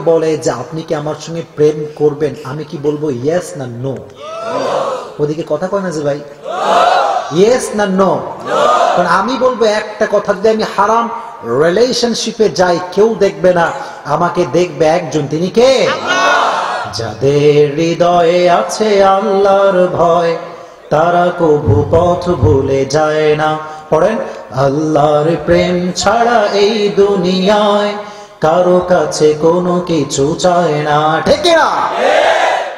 বলে যে আপনি কি আমার সঙ্গে প্রেম করবেন, আমি কি বলবো ইয়েস না নো? ওদিকে কথা কয় না যে ভাই, ইয়েস না নো? কারণ আমি বলবো একটা কথা, যদি আমি হারাম রিলেশনশিপে যাই কেউ দেখবে না, আমাকে দেখবে একজন, তিনি কে? যাদের হৃদয়ে আছে আল্লাহর ভয়, তারা কবু পথ ভুলে যায় না। পড়েন, আল্লাহর প্রেম ছাড়া এই দুনিয়ায় কারো কাছে কোনো কিছু চায় না। ঠিক না?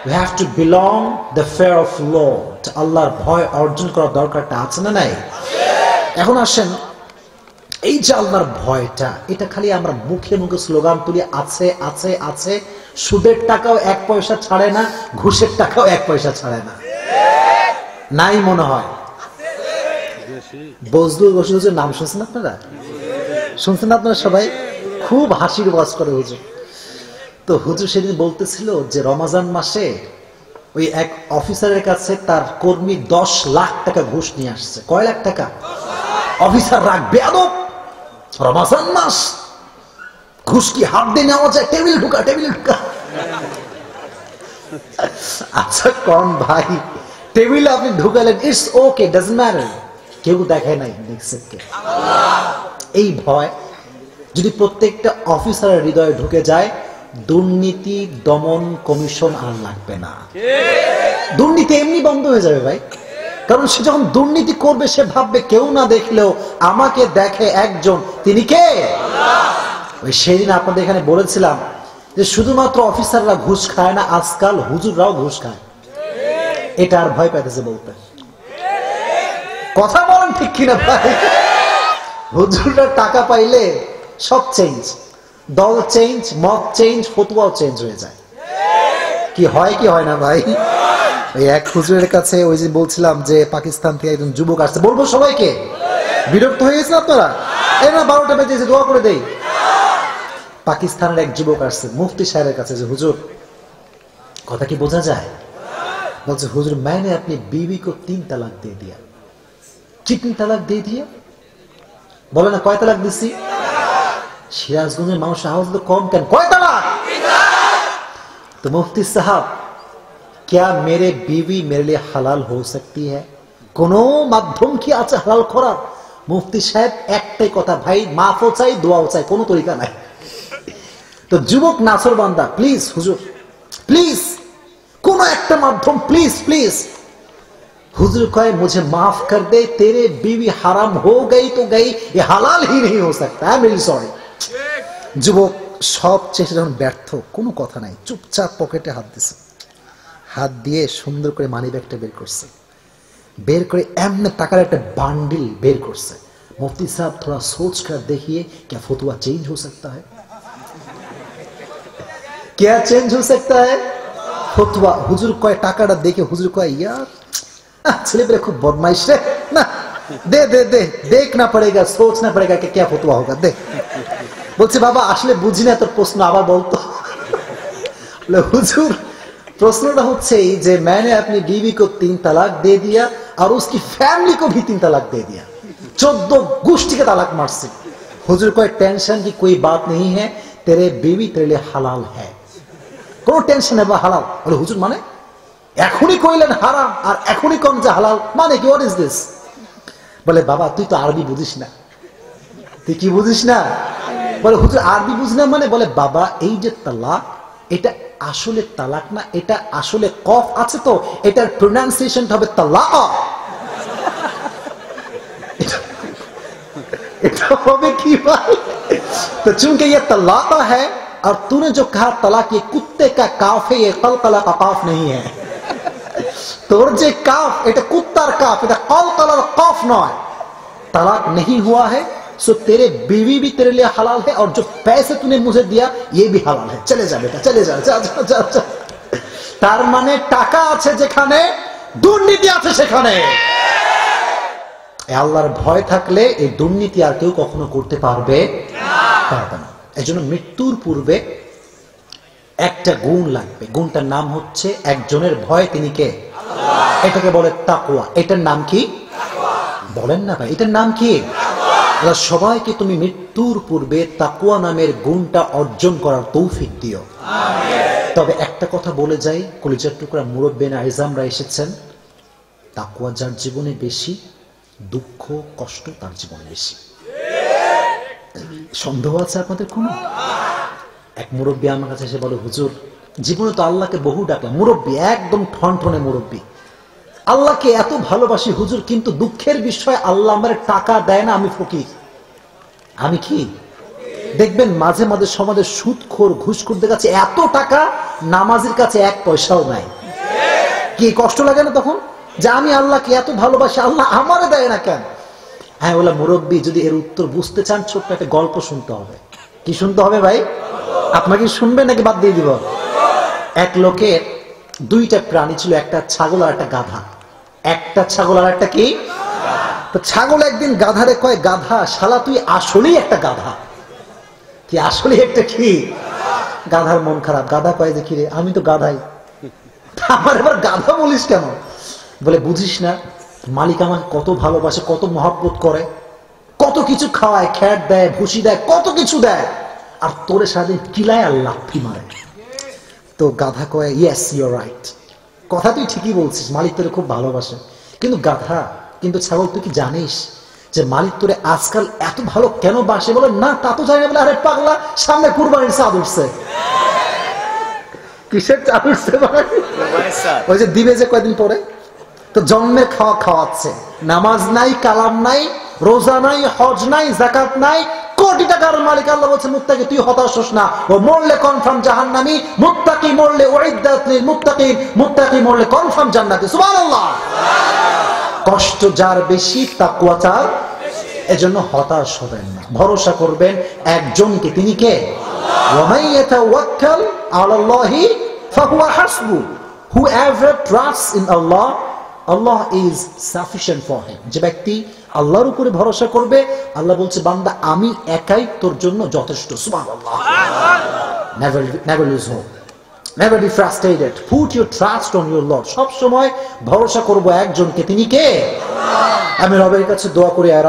We have to belong the fear of Lord. আল্লাহর ভয় অর্জন করার দরকারটা আছে না নাই? এখন আসেন, এই যে আল্লাহর ভয়টা, এটা খালি আমরা মুখে মুখে স্লোগান তুলি, আছে আছে আছে। সুদের টাকাও 1 পয়সা ছাড়ে না, ঘুষের টাকাও 1 পয়সা ছাড়ে না। নাই মনে হয়? বজলুল রশিদের নাম শুনছেন আপনারা? শুনছেন আপনারা সবাই? খুব হাসির ওয়াজ করে হুজুর। তো হুজুর সেদিন বলতেছিল যে রমজান মাসে ওই এক অফিসারের কাছে তার কর্মী 10 লাখ টাকা ঘুষ নিয়ে আসছে। কয় লাখ টাকা? অফিসার রাগ, বেয়াদব, রমজান মাস, ঘুষ কি হাত দিয়ে নেওয়া যায়? টেবিল ঢুকা, টেবিল ঢুকা। আচ্ছা কোন ভাই, টেবিলে আপনি ঢুকালেন, ইটস ওকে, ডাজন্ট ম্যাটার। কেউ দেখে নাই, দেখছে কে? এই ভয় যদি প্রত্যেকটা অফিসারের হৃদয়ে ঢুকে যায়, দুর্নীতি দমন কমিশন আর লাগবে না। দুর্নীতি এমনি বন্ধ হয়ে যাবে ভাই। কারণ সে যখন দুর্নীতি করবে, সে ভাববে কেউ না দেখলেও আমাকে দেখে একজন, তিনি কে? ওই সেদিন আপনাদের এখানে বলেছিলাম যে শুধুমাত্র অফিসাররা ঘুষ খায় না, আজকাল হুজুররাও ঘুষ খায়। এটা আর ভয় পাইতেছে বলতে। কথা বলেন ঠিক কিনা ভাই? হুজুররা টাকা পাইলে সব চেঞ্জ, দল চেঞ্জ, মত চেঞ্জ, ফতোয়াও চেঞ্জ হয়ে যায়। কি হয় কি হয় না ভাই? এই এক হুজুরের কাছে ওই যে বলছিলাম যে পাকিস্তান থেকে একজন যুবক আসছে, বলবো সবাইকে? বিরক্ত হয়ে গেছেন আপনারা? এই না 12টা বেজেছে, দোয়া করে দেই। পাকিস্তানের এক যুবক আসছে মুফতি সাহেবের কাছে যে হুজুর, কথা কি বোঝা যায়? বলছে হুজুর, मैंने अपनी बीवी को 3 तलाक दे दिया। कितनी तलाक दे दिया? বলে না কয় তালাক দিছি? সিরাজগঞ্জের মানুষের আওয়াজ তো কম কেন? কয় তালাক? तो मुफ्ती साहब, क्या मेरे बीवी मेरे लिए हलाल हो सकती है? কোনো মাধ্যম কি আছে হালাল করার? মুফতি সাহেব একটাই কথা, ভাই মাফও চাই, দোয়াও চাই, কোনো তরিকা নাই। তো যুবক নাসর বান্দা, প্লিজ হুজুর, প্লিজ কোন একটা মাধ্যম, প্লিজ প্লিজ। হুজুর কहे मुझे माफ कर दे, तेरे बीवी हराम हो गई तो गई, ये हलाल ही नहीं हो सकता। I am really sorry. যুবক সব চেষ্টা যখন ব্যর্থ, কোনো কথা নাই, চুপচাপ পকেটে হাত দিছে, হাত দিয়ে সুন্দর করে মানি ব্যাগটা বের করছে, বের করে এমনি টাকার একটা বান্ডিল বের করছে। मुफ्ती साहब थोड़ा सोच कर देखिए, क्या फतवा चेंज हो सकता है? क्या चेंज हो सकता है? फतवा। হুজুর কয় টাকাটা দেখে হুজুর কয়, ইয়ার ছেলে পেলে খুব বদমাইশ রে, না দে দে দে, देखना पड़ेगा, सोचना पड़ेगा कि क्या फतवा होगा, दे। বলছে বাবা আসলে বুঝি না তোর প্রশ্ন, আবার বলতো। হুজুর প্রশ্নটা হচ্ছে এই যে मैंने अपनी बीवी को 3 तलाक दे दिया और उसकी फैमिली को भी 3 तलाक दे दिया, 14 गोष्ठी के तलाक मारছে। হুজুর কয় টেনশন की कोई बात नहीं है, तेरे बीवी तेरे लिए हलाल है, কোনো টেনশন নেই, হালাল। বলে হুজুর মানে এখনই কইলেন হারাম আর এখনই কম যে হালাল, মানে কি? What is this? বলে বাবা তুই তো আরবি বুঝিস না। তুই কি বুঝিস না? বলে হুজুর আরবি বুঝি না মানে? বলে বাবা এই যে তালাক, এটা আসলে তালাক না, এটা আসলে কফ আছে, তো এটার প্রোনাউন্সিয়েশনটা হবে তালাক। এটা হবে কি ভাই? तो चूंकि ये तलाक है और तूने जो कहा तलाक, ये कुत्ते का काफ है, ये कलकला का काफ नहीं है। তোর যে কাফ, এটা কুত্তার কাফ, এটা কলকলার কাফ নয়। तलाक नहीं हुआ है, सो तेरे बीवी भी तेरे लिए हलाल है और जो पैसे तूने मुझे दिया ये भी हलाल है। चले जा बेटा, चले जा, जा जा जा, जा। তার মানে টাকা আছে যেখানে, দুর্নীতি আছে সেখানে। আল্লাহর ভয় থাকলে এই দুর্নীতি আর কেউ কখনো করতে পারবে না। এজন্য মৃত্যুর পূর্বে একটা গুণ লাগবে, গুণটার নাম হচ্ছে একজনের ভয়, তিনি কে? আল্লাহ। এটাকে বলে তাকওয়া। এটার নাম কি? বলেন না ভাই, এটার নাম কি? আল্লাহ সবাইকে তুমি মৃত্যুর পূর্বে তাকওয়া নামের গুণটা অর্জন করার তৌফিক দিও। তবে একটা কথা বলে যাই, কলিজার টুকরা মুরব্বিনা আইজামরা এসেছেন, তাকওয়া যার জীবনে বেশি, দুঃখ কষ্ট তার জীবনে বেশি। সন্দেহ আছে আপনাদের কোনো? এক মুরব্বী আমার কাছে এসে বলে, হুজুর জীবনে তো আল্লাহকে বহু ডাকলাম, মুরব্বী একদম ঠনঠনে মুরব্বী, আল্লাহকে এত ভালোবাসি হুজুর, কিন্তু দুঃখের বিষয় আল্লাহ আমার টাকা দেয় না, আমি ফকির। আমি কি দেখবেন মাঝে মাঝে সমাজের সুদখোর ঘুষখোরদের কাছে এত টাকা, নামাজের কাছে এক পয়সাও নাই। কি কষ্ট লাগে না তখন, যে আমি আল্লাহকে এত ভালোবাসি, আল্লাহ আমারে দেয় না কেন? হ্যাঁ বলে মুরব্বী, যদি এর উত্তর বুঝতে চান ছোট্ট একটা গল্প শুনতে হবে। কি শুনতে হবে ভাই? আপনাকে শুনবেন নাকি বাদ দিয়ে দিব? এক লোকের দুইটা প্রাণী ছিল, একটা ছাগল আর একটা গাধা। একটা ছাগল আর একটা কি? তো ছাগল একদিন গাধারে কয়, গাধা শালা তুই আসলেই একটা গাধা। কি আসলে একটা কি? গাধার মন খারাপ। গাধা কয় যে কি রে, আমি তো গাধাই, আমার এবার গাধা বলিস কেন? বলে বুঝিস না, মালিক আমাকে কত ভালোবাসে, কত মহব্বত করে, কত কিছু খাওয়ায়, খ্যাট দেয়, ভুসি দেয়, কত কিছু দেয়, আর তোরে সারাদিন কিলায় আর লাথি মারে। তো গাধা কয়, ইয়েস ইউ আর রাইট, কথা তুই ঠিকই বলছিস, মালিক তোরে খুব ভালোবাসে। কিন্তু গাধা, কিন্তু ছাগল তুই কি জানিস যে মালিক তোরে আজকাল এত ভালো কেন বাসে? বলে না তা তো জানি না। বলে আরে পাগলা, সামনে কুরবানির চাঁদ উঠছে। কিসের চাঁদ উঠছে? ওই যে দিবে যে কয়দিন পরে। তো জন্মের খাওয়া খাওয়াচ্ছে, নামাজ নাই, কালাম নাই, রোজা নাই, হজ নাই, যাকাত নাই, কোটি টাকার মালিক। আল্লাহ বলছে মুত্তাকি তুই হতাশ হোস না, ও মরলে কনফার্ম জাহান্নামী, মুত্তাকি মরলে উইদ্দাত লিল মুত্তাকিন, মুত্তাকি মরলে কনফার্ম জান্নাতি। সুবহানাল্লাহ। কষ্ট যার বেশি, তাকওয়া তার বেশি। এজন্য হতাশ হবেন না, ভরসা করবেন একজনকে, তিনি কে? আল্লাহ। ওয়া মান ইয়াতাওয়াক্কাল আলাল্লাহি ফাহুয়া হাসবু, whoever trusts in Allah, Allah is sufficient for him. যে ব্যক্তি আল্লাহর উপরে ভরসা করবে, আল্লাহ বলছে বান্দা আমি একাই তোর জন্য যথেষ্ট। সুবহানাল্লাহ। Never lose hope, never be frustrated, put your trust on your Lord. সব সময় ভরসা করব একজনকে, তিনি কে? আল্লাহ। আমি রবের কাছে দোয়া করি, আর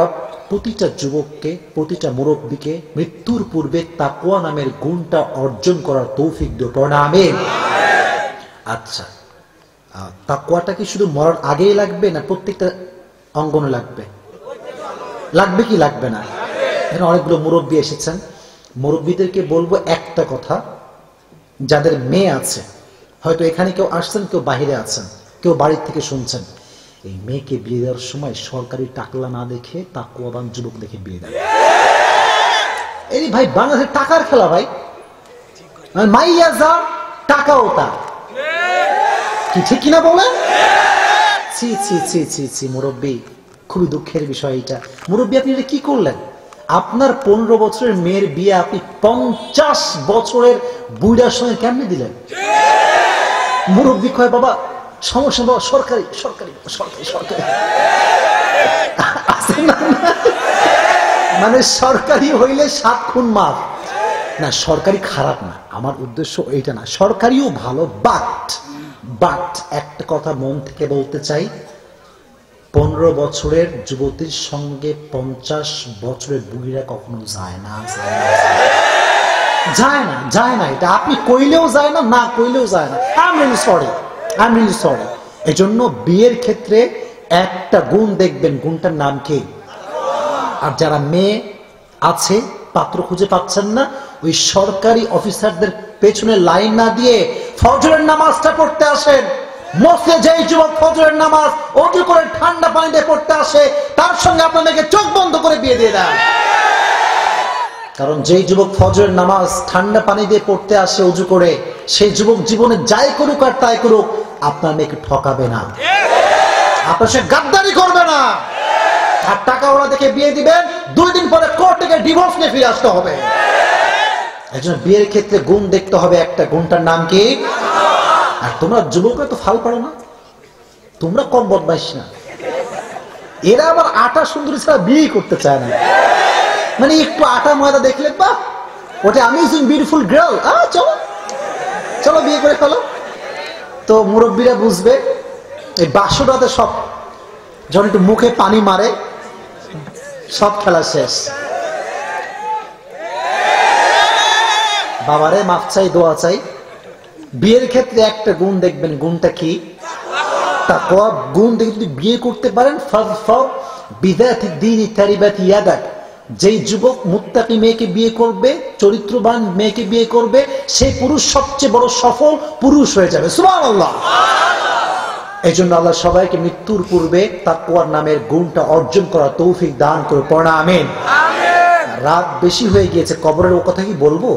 প্রতিটা যুবককে, প্রতিটা মুরব্বীকে মৃত্যুর পূর্বে তাকওয়া নামের গুণটা অর্জন করার তৌফিক দিও। পড়না আমিন। আচ্ছা, তাকওয়াটা কি শুধু মরার আগেই লাগবে, না প্রত্যেকটা অঙ্গনে লাগবে? লাগবে কি লাগবে না? এখানে অনেকগুলো মুরব্বী এসেছেন, মুরব্বীদেরকে বলবো একটা কথা, যাদের মেয়ে আছে, হয়তো এখানে কেউ আসছেন, কেউ বাহিরে আছেন, কেউ বাড়ির থেকে শুনছেন, এই মেয়েকে বিয়ে দেওয়ার সময় সরকারি টাকলা না দেখে তাকওয়াবান যুবক দেখে বিয়ে দেয়। এই ভাই বাংলাদেশের টাকার খেলা ভাই, মাইয়া যা টাকাও তা, কি ঠিক কিনা বলেন? ছি ছি ছি ছি ছি মুরব্বী, খুবই দুঃখের বিষয় এটা। মুরব্বী আপনি এটা কি করলেন? আপনার 15 বছরের মেয়ের বিয়ে আপনি 50 বছরের বুড়ার সঙ্গে কেমনে দিলেন? মুরব্বী কয় বাবা সমস্যা, বাবা সরকারি সরকারি সরকারি সরকারি, মানে সরকারি হইলে 7 খুন মাফ। না সরকারি খারাপ না, আমার উদ্দেশ্য এইটা না, সরকারিও ভালো। বাট একটা কথা মন থেকে বলতে চাই, 15 বছরের যুবতীর সঙ্গে 50 বছরের বুড়িরা কখনো যায় না, যায় না, যায় না। এটা আপনি কইলেও যায় না, না কইলেও যায় না। I am really sorry. এজন্য বিয়ের ক্ষেত্রে একটা গুণ দেখবেন, গুণটার নাম কি? আর যারা মেয়ে আছে, পাত্র খুঁজে পাচ্ছেন না, ওই সরকারি অফিসারদের পেছনে লাইন না দিয়ে ফজরের নামাজটা পড়তে আসেন। মসজিদে যেই যুবক ফজরের নামাজ ওযু করে ঠান্ডা পানিতে পড়তে আসে, তার সঙ্গে আপনাদেরকে চোখ বন্ধ করে বিয়ে দিয়ে দেন। কারণ যেই যুবক ফজরের নামাজ ঠান্ডা পানি দিয়ে পড়তে আসে ওযু করে, সেই যুবক জীবনে যাই করুক আর তাই করুক আপনার মেয়েকে ঠকাবে না, আপনার সে গাদ্দারি করবে না। আর টাকা ওরা দেখে বিয়ে দিবেন, 2 দিন পরে কোর্ট থেকে ডিভোর্স নিয়ে ফিরে আসতে হবে। একজন বিয়ের ক্ষেত্রে গুণ দেখতে হবে, একটা গুণটার নাম কি? আর তোমরা যুবকরা তো ফাল পারো না, তোমরা কম বদমাইশ না। এরা আবার আটা সুন্দরী ছাড়া বিয়ে করতে চায় না, মানে একটু আটা ময়দা দেখলে বাহ ওটা অ্যামেজিং বিউটিফুল গার্ল, চলো চলো বিয়ে করে ফেলো। তো মুরব্বীরা বুঝবে এই বাসরাতে সব যখন একটু মুখে পানি মারে, সব খেলা শেষ। বাবারে মাফ চাই, দোয়া চাই। বিয়ের ক্ষেত্রে একটা গুণ দেখবেন, গুণটা কি? তাকওয়া। গুণ দেখে যদি বিয়ে করতে পারেন, ফাযফার বিযাতি দ্বীনি তারিবাত ইয়াদাক, যেই যুবক মুত্তাকি মেয়েকে বিয়ে করবে, চরিত্রবান মেয়েকে বিয়ে করবে, সেই পুরুষ সবচেয়ে বড় সফল পুরুষ হয়ে যাবে। সুবহানাল্লাহ। এই জন্য আল্লাহ সবাইকে মৃত্যুর পূর্বে তাকওয়ার নামের গুণটা অর্জন করার তৌফিক দান করে। পড়া আমিন। রাত বেশি হয়ে গিয়েছে, কবরের ও কথা কি বলবো?